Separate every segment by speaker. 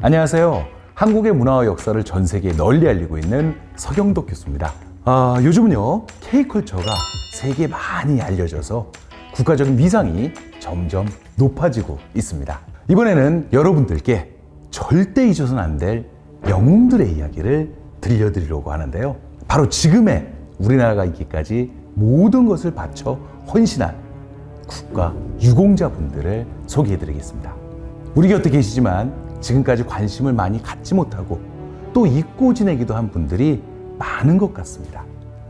Speaker 1: 안녕하세요. 한국의 문화와 역사를 전 세계에 널리 알리고 있는 서경덕 교수입니다. 요즘은요, K컬처가 세계에 많이 알려져서 국가적인 위상이 점점 높아지고 있습니다. 이번에는 여러분들께 절대 잊어서는 안 될 영웅들의 이야기를 들려드리려고 하는데요. 바로 지금의 우리나라가 있기까지 모든 것을 바쳐 헌신한 국가 유공자분들을 소개해드리겠습니다. 우리 곁에 계시지만 지금까지 관심을 많이 갖지 못하고 또 잊고 지내기도 한 분들이 많은 것 같습니다.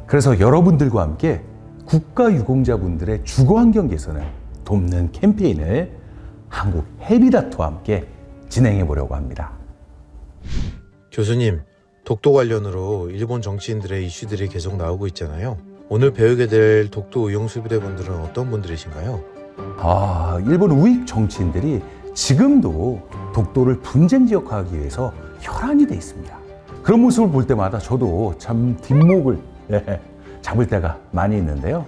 Speaker 1: 그래서 여러분들과 함께 국가 유공자분들의 주거 환경 개선을 돕는 캠페인을 한국 해비다트와 함께 진행해 보려고 합니다.
Speaker 2: 교수님, 독도 관련으로 일본 정치인들의 이슈들이 계속 나오고 있잖아요. 오늘 배우게 될 독도 의용수비대분들은 어떤 분들이신가요?
Speaker 1: 일본 우익 정치인들이 지금도 독도를 분쟁 지역화하기 위해서 혈안이 돼 있습니다. 그런 모습을 볼 때마다 저도 참 뒷목을 잡을 때가 많이 있는데요.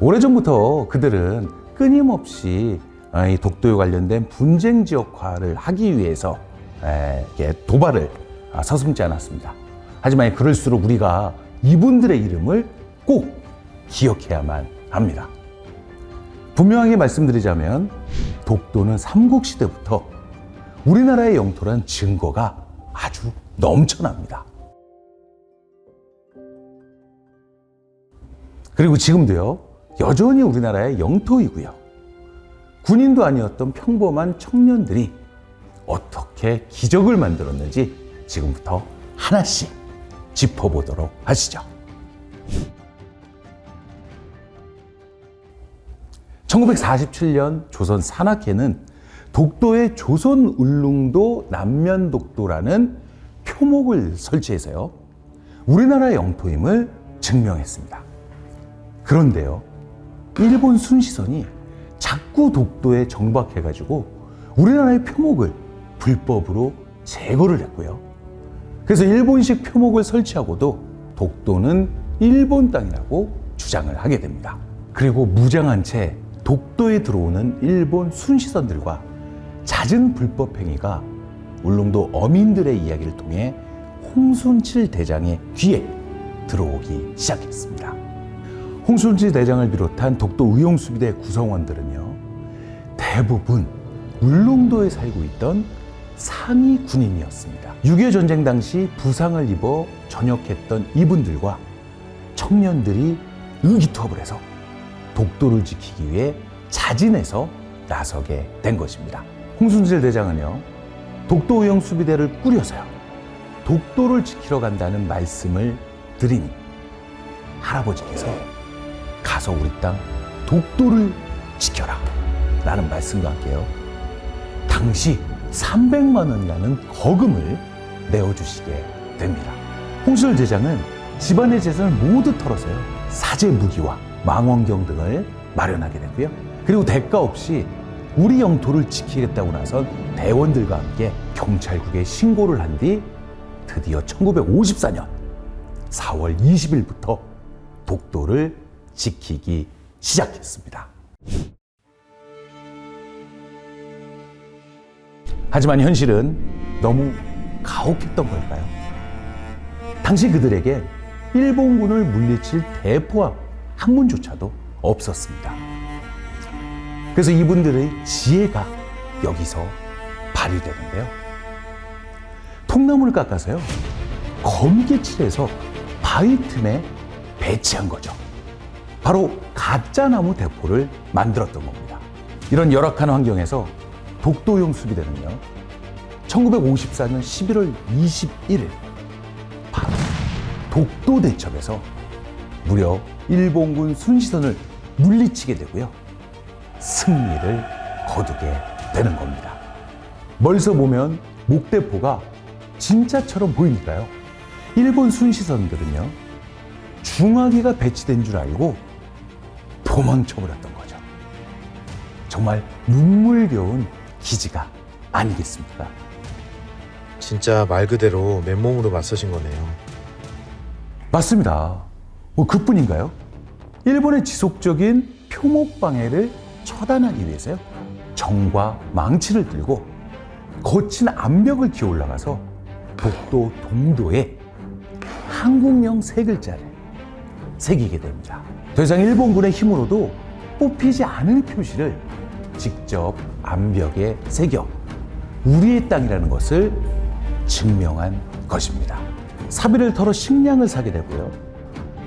Speaker 1: 오래전부터 그들은 끊임없이 이 독도에 관련된 분쟁 지역화를 하기 위해서 도발을 서슴지 않았습니다. 하지만 그럴수록 우리가 이분들의 이름을 꼭 기억해야만 합니다. 분명하게 말씀드리자면 독도는 삼국시대부터 우리나라의 영토라는 증거가 아주 넘쳐납니다. 그리고 지금도요, 여전히 우리나라의 영토이고요. 군인도 아니었던 평범한 청년들이 어떻게 기적을 만들었는지 지금부터 하나씩 짚어보도록 하시죠. 1947년 조선 산악회는 독도의 조선 울릉도 남면독도라는 표목을 설치해서요, 우리나라의 영토임을 증명했습니다. 그런데요, 일본 순시선이 자꾸 독도에 정박해가지고 우리나라의 표목을 불법으로 제거를 했고요. 그래서 일본식 표목을 설치하고도 독도는 일본 땅이라고 주장을 하게 됩니다. 그리고 무장한 채 독도에 들어오는 일본 순시선들과 잦은 불법 행위가 울릉도 어민들의 이야기를 통해 홍순칠 대장의 귀에 들어오기 시작했습니다. 홍순칠 대장을 비롯한 독도 의용수비대 구성원들은요, 대부분 울릉도에 살고 있던 상위 군인이었습니다. 6.25 전쟁 당시 부상을 입어 전역했던 이분들과 청년들이 의기투합을 해서 독도를 지키기 위해 자진해서 나서게 된 것입니다. 홍순칠 대장은요, 독도 의용수비대를 꾸려서요, 독도를 지키러 간다는 말씀을 드리니 할아버지께서 가서 우리 땅 독도를 지켜라 라는 말씀과 함께요, 당시 300만 원이라는 거금을 내어주시게 됩니다. 홍순칠 대장은 집안의 재산을 모두 털어서요, 사제 무기와 망원경 등을 마련하게 되고요. 그리고 대가 없이 우리 영토를 지키겠다고 나선 대원들과 함께 경찰국에 신고를 한 뒤 드디어 1954년 4월 20일부터 독도를 지키기 시작했습니다. 하지만 현실은 너무 가혹했던 걸까요? 당시 그들에게 일본군을 물리칠 대포와 학문조차도 없었습니다. 그래서 이분들의 지혜가 여기서 발휘되는데요. 통나무를 깎아서요, 검게 칠해서 바위 틈에 배치한 거죠. 바로 가짜나무 대포를 만들었던 겁니다. 이런 열악한 환경에서 독도용 수비대는요, 1954년 11월 21일 바로 독도 대첩에서 무려 일본군 순시선을 물리치게 되고요, 승리를 거두게 되는 겁니다. 멀리서 보면 목대포가 진짜처럼 보이니까요, 일본 순시선들은요, 중화기가 배치된 줄 알고 도망쳐버렸던 거죠. 정말 눈물겨운 기지가 아니겠습니까?
Speaker 2: 진짜 말 그대로 맨몸으로 맞서신 거네요.
Speaker 1: 맞습니다. 그뿐인가요? 일본의 지속적인 표목 방해를 처단하기 위해서요, 정과 망치를 들고 거친 암벽을 기어 올라가서 독도 동도에 한국령 세 글자를 새기게 됩니다. 더 이상 일본군의 힘으로도 뽑히지 않을 표시를 직접 암벽에 새겨 우리의 땅이라는 것을 증명한 것입니다. 사비를 털어 식량을 사게 되고요.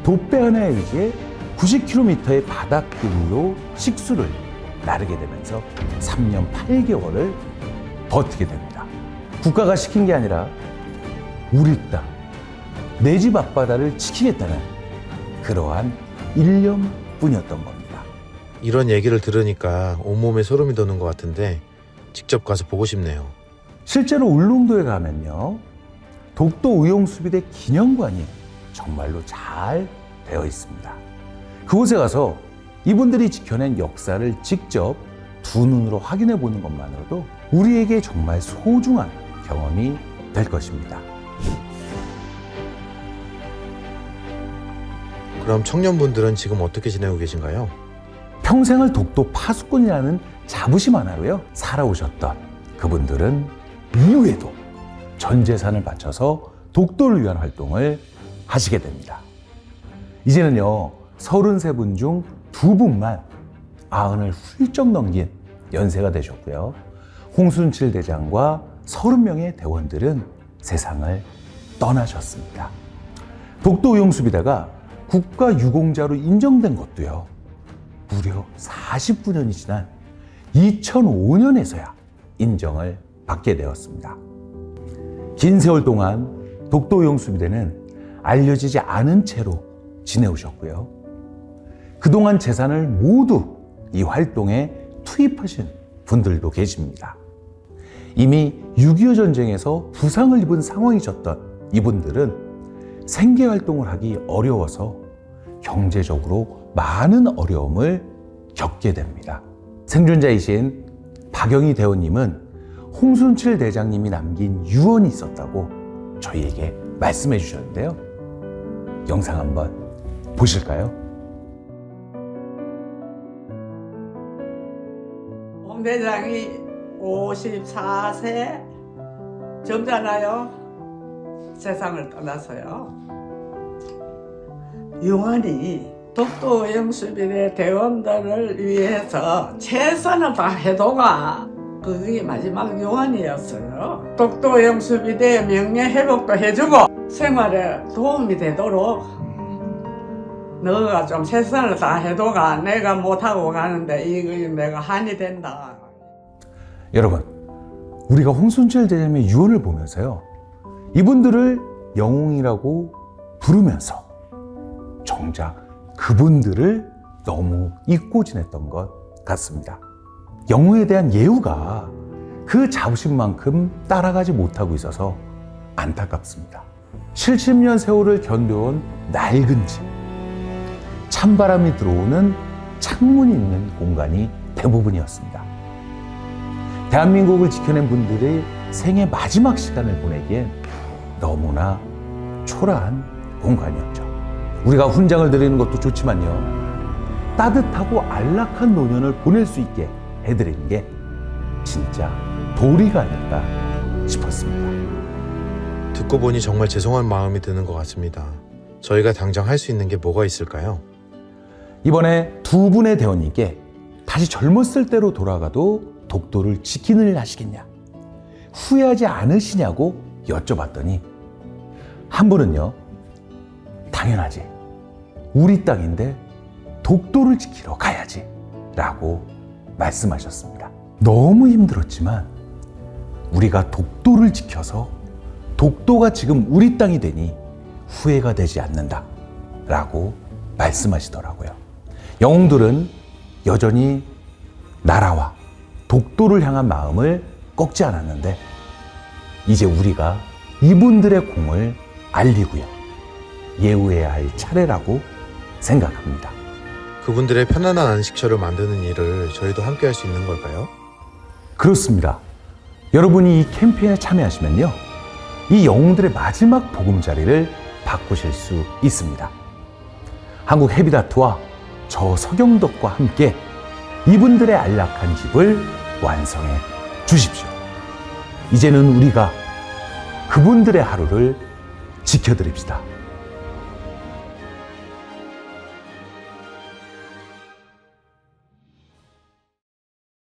Speaker 1: 돛배 하나에 의지해 90km의 바닷길로 식수를 나르게 되면서 3년 8개월을 버티게 됩니다. 국가가 시킨 게 아니라 우리 땅, 내 집 앞바다를 지키겠다는 그러한 일념뿐이었던 겁니다.
Speaker 2: 이런 얘기를 들으니까 온몸에 소름이 돋는 것 같은데 직접 가서 보고 싶네요.
Speaker 1: 실제로 울릉도에 가면요, 독도 의용수비대 기념관이 정말로 잘 되어 있습니다. 그곳에 가서 이분들이 지켜낸 역사를 직접 두 눈으로 확인해 보는 것만으로도 우리에게 정말 소중한 경험이 될 것입니다.
Speaker 2: 그럼 청년분들은 지금 어떻게 지내고 계신가요?
Speaker 1: 평생을 독도 파수꾼이라는 자부심 하나로요 살아오셨던 그분들은 이후에도 전 재산을 바쳐서 독도를 위한 활동을 하시게 됩니다. 이제는요 33분 중 2분만 90을 훌쩍 넘긴 연세가 되셨고요. 홍순칠 대장과 30명의 대원들은 세상을 떠나셨습니다. 독도 의용수비대가 국가유공자로 인정된 것도요 무려 49년이 지난 2005년에서야 인정을 받게 되었습니다. 긴 세월 동안 독도 의용수비대는 알려지지 않은 채로 지내오셨고요. 그동안 재산을 모두 이 활동에 투입하신 분들도 계십니다. 이미 6.25 전쟁에서 부상을 입은 상황이셨던 이분들은 생계활동을 하기 어려워서 경제적으로 많은 어려움을 겪게 됩니다. 생존자이신 박영희 대원님은 홍순칠 대장님이 남긴 유언이 있었다고 저희에게 말씀해 주셨는데요. 영상 한번 보실까요?
Speaker 3: 홍 대장이 54세 젊잖아요. 세상을 떠나서요. 유언이 독도 의용수비대 대원들을 위해서 최선을 다해도가 그게 마지막 유언이었어요. 독도 의용수비대 명예 회복도 해주고 생활에 도움이 되도록 너가 좀 최선을 다해도가 내가 못하고 가는데 이거 내가 한이 된다.
Speaker 1: 여러분, 우리가 홍순칠 대장님의 유언을 보면서요 이분들을 영웅이라고 부르면서 정작 그분들을 너무 잊고 지냈던 것 같습니다. 영웅에 대한 예우가 그 자부심만큼 따라가지 못하고 있어서 안타깝습니다. 70년 세월을 견뎌온 낡은 집, 찬바람이 들어오는 창문이 있는 공간이 대부분이었습니다. 대한민국을 지켜낸 분들의 생애 마지막 시간을 보내기엔 너무나 초라한 공간이었죠. 우리가 훈장을 드리는 것도 좋지만요 따뜻하고 안락한 노년을 보낼 수 있게 해드리는 게 진짜 도리가 아닐까 싶었습니다.
Speaker 2: 듣고 보니 정말 죄송한 마음이 드는 것 같습니다. 저희가 당장 할 수 있는 게 뭐가 있을까요?
Speaker 1: 이번에 두 분의 대원님께 다시 젊었을 때로 돌아가도 독도를 지키는 일 하시겠냐, 후회하지 않으시냐고 여쭤봤더니 한 분은요 당연하지, 우리 땅인데 독도를 지키러 가야지 라고 말씀하셨습니다. 너무 힘들었지만 우리가 독도를 지켜서 독도가 지금 우리 땅이 되니 후회가 되지 않는다 라고 말씀하시더라고요. 영웅들은 여전히 나라와 독도를 향한 마음을 꺾지 않았는데 이제 우리가 이분들의 공을 알리고요 예우해야 할 차례라고 생각합니다.
Speaker 2: 그분들의 편안한 안식처를 만드는 일을 저희도 함께 할 수 있는 걸까요?
Speaker 1: 그렇습니다. 여러분이 이 캠페인에 참여하시면요 이 영웅들의 마지막 보금자리를 바꾸실 수 있습니다. 한국 헤비다트와 저 서경덕과 함께 이분들의 안락한 집을 완성해 주십시오. 이제는 우리가 그분들의 하루를 지켜드립시다.